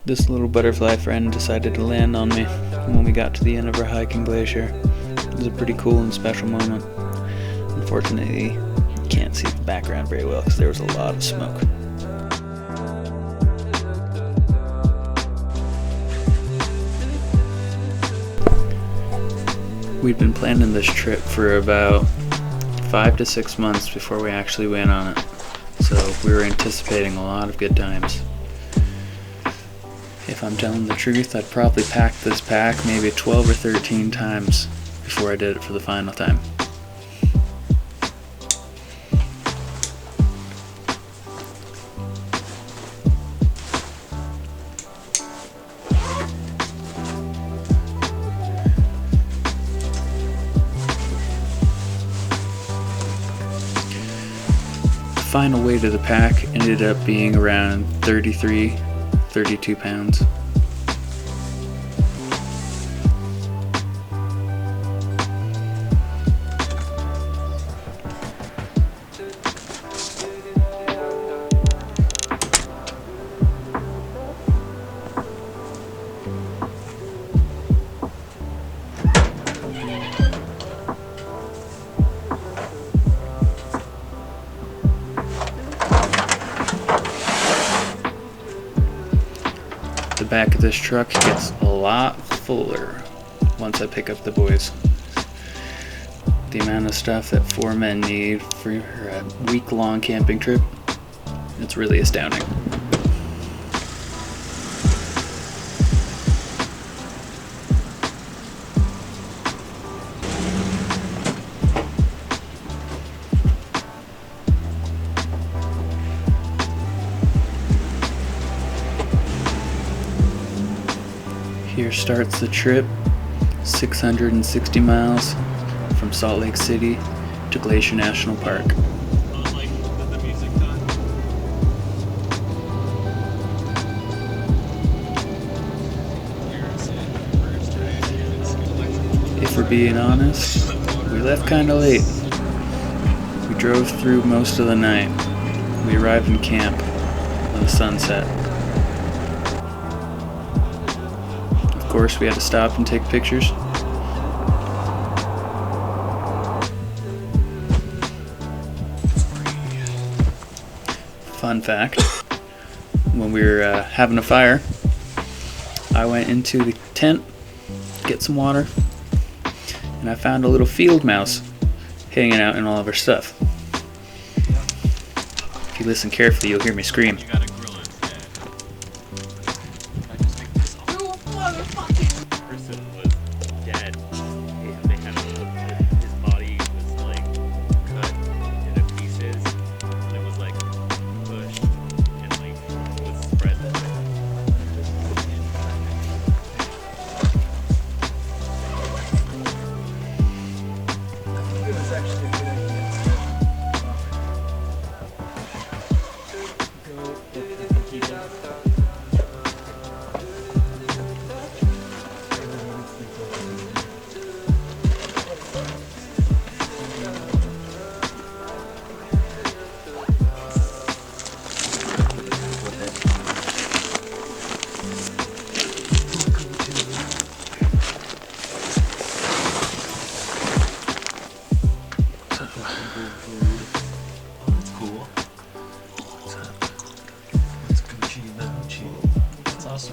This little butterfly friend decided to land on me when we got to the end of our hike in Glacier. It was a pretty cool and special moment. Unfortunately, you can't see the background very well because there was a lot of smoke. We'd been planning this trip for about 5 to 6 months before we actually went on it, so we were anticipating a lot of good times. If I'm telling the truth, I'd probably packed this pack maybe 12 or 13 times before I did it for the final time. The final weight of the pack ended up being around 32 pounds. The back of this truck gets a lot fuller once I pick up the boys. The amount of stuff that 4 men need for a week-long camping trip, it's really astounding. Here starts the trip, 660 miles from Salt Lake City to Glacier National Park. If we're being honest, we left kinda late. We drove through most of the night. We arrived in camp when the sun set. Of course, we had to stop and take pictures. Fun fact, when we were having a fire, I went into the tent to get some water, and I found a little field mouse hanging out in all of our stuff. If you listen carefully, you'll hear me scream.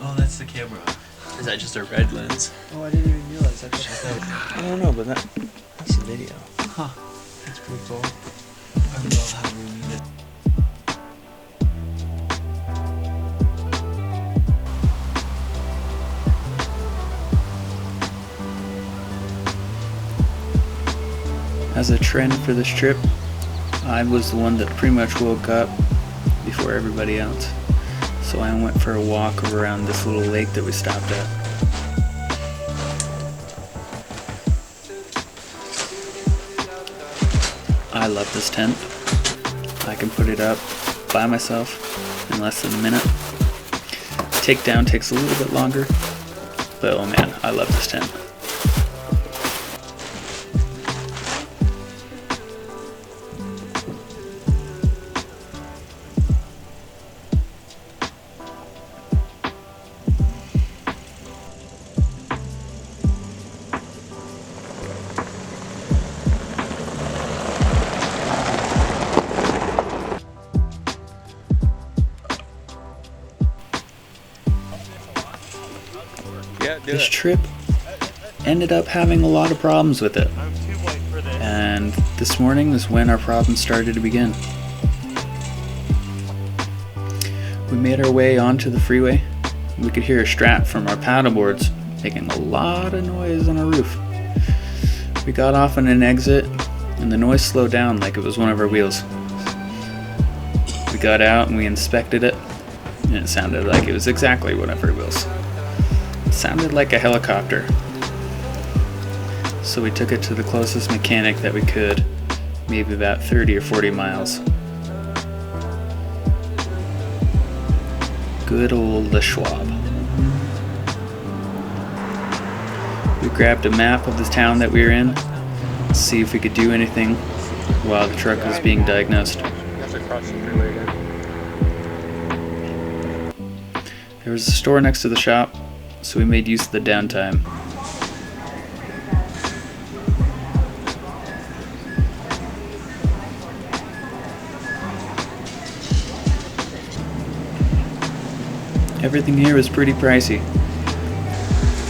Oh, that's the camera. Is that just a red lens? Oh, I didn't even realize that. I don't know, but that's a video. Huh. That's pretty cool. I love how roomy it is. As a trend for this trip, I was the one that pretty much woke up before everybody else. So I went for a walk around this little lake that we stopped at. I love this tent. I can put it up by myself in less than a minute. Takedown takes a little bit longer, but oh man, I love this tent. this trip ended up having a lot of problems with it. And this morning is when our problems started to begin. We made our way onto the freeway. We could hear a strap from our paddleboards making a lot of noise on our roof. We got off on an exit and the noise slowed down like it was one of our wheels. We got out and we inspected it, and it sounded like it was exactly one of our wheels. It sounded like a helicopter. So we took it to the closest mechanic that we could, maybe about 30 or 40 miles. Good old Le Schwab. We grabbed a map of the town that we were in, to see if we could do anything while the truck was being diagnosed. There was a store next to the shop, so we made use of the downtime. Everything here was pretty pricey.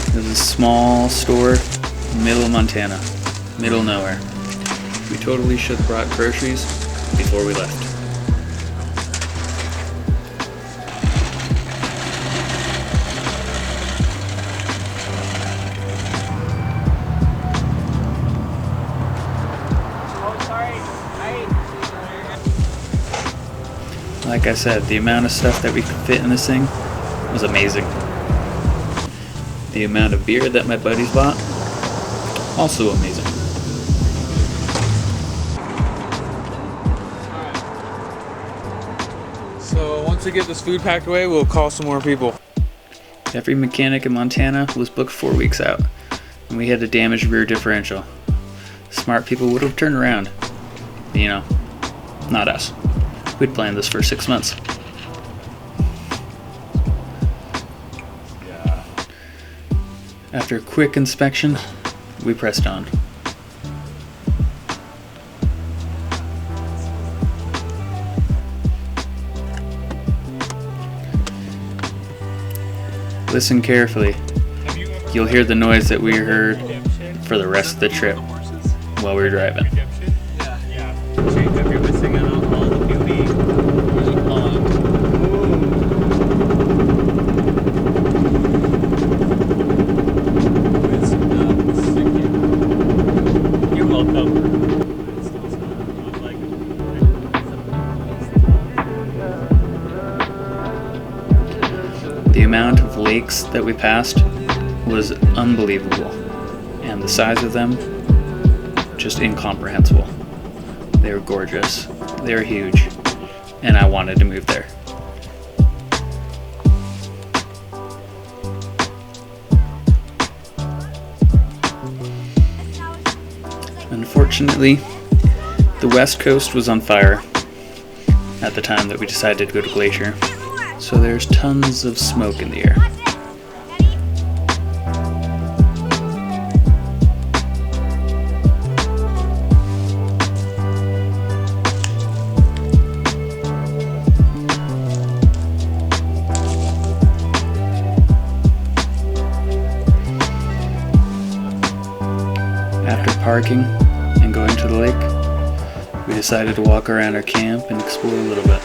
It was a small store, middle of Montana, middle of nowhere. We totally should have brought groceries before we left. Like I said, the amount of stuff that we could fit in this thing was amazing. The amount of beer that my buddies bought, also amazing. So once we get this food packed away, we'll call some more people. Every mechanic in Montana was booked 4 weeks out, and we had a damaged rear differential. Smart people would have turned around. You know, not us. We'd planned this for 6 months. After a quick inspection, we pressed on. Listen carefully. You'll hear the noise that we heard for the rest of the trip while we were driving. The amount of lakes that we passed was unbelievable, and the size of them, just incomprehensible. They were gorgeous, they were huge, and I wanted to move there. Unfortunately, the west coast was on fire at the time that we decided to go to Glacier. So there's tons of smoke in the air. After parking and going to the lake, we decided to walk around our camp and explore a little bit.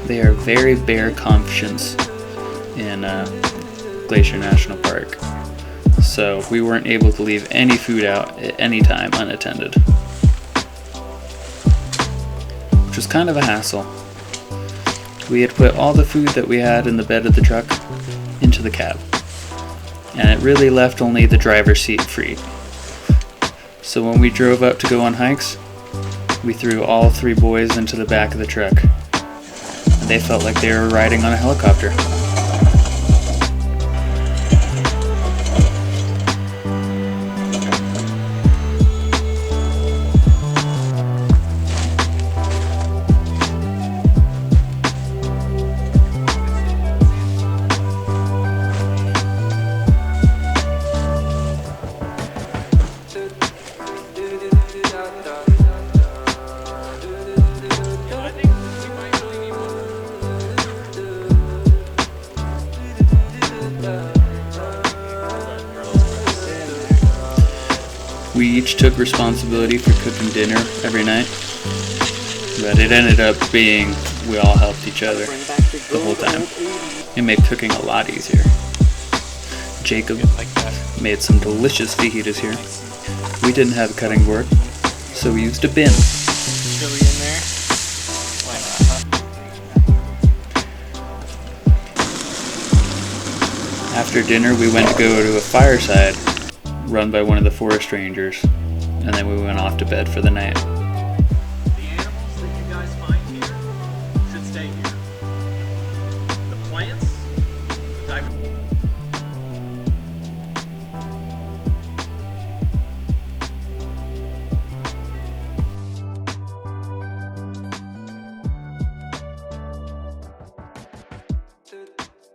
They are very bear conscious in Glacier National Park, so we weren't able to leave any food out at any time unattended, which was kind of a hassle. We had put all the food that we had in the bed of the truck into the cab, and it really left only the driver's seat free. So when we drove up to go on hikes, we threw all 3 boys into the back of the truck. They felt like they were riding on a helicopter. We each took responsibility for cooking dinner every night, but it ended up being we all helped each other the whole time. It made cooking a lot easier. Jacob made some delicious fajitas here. We didn't have a cutting board, so we used a bin. Chili in there. Why not? After dinner, we went to go to a fireside run by one of the forest rangers, and then we went off to bed for the night.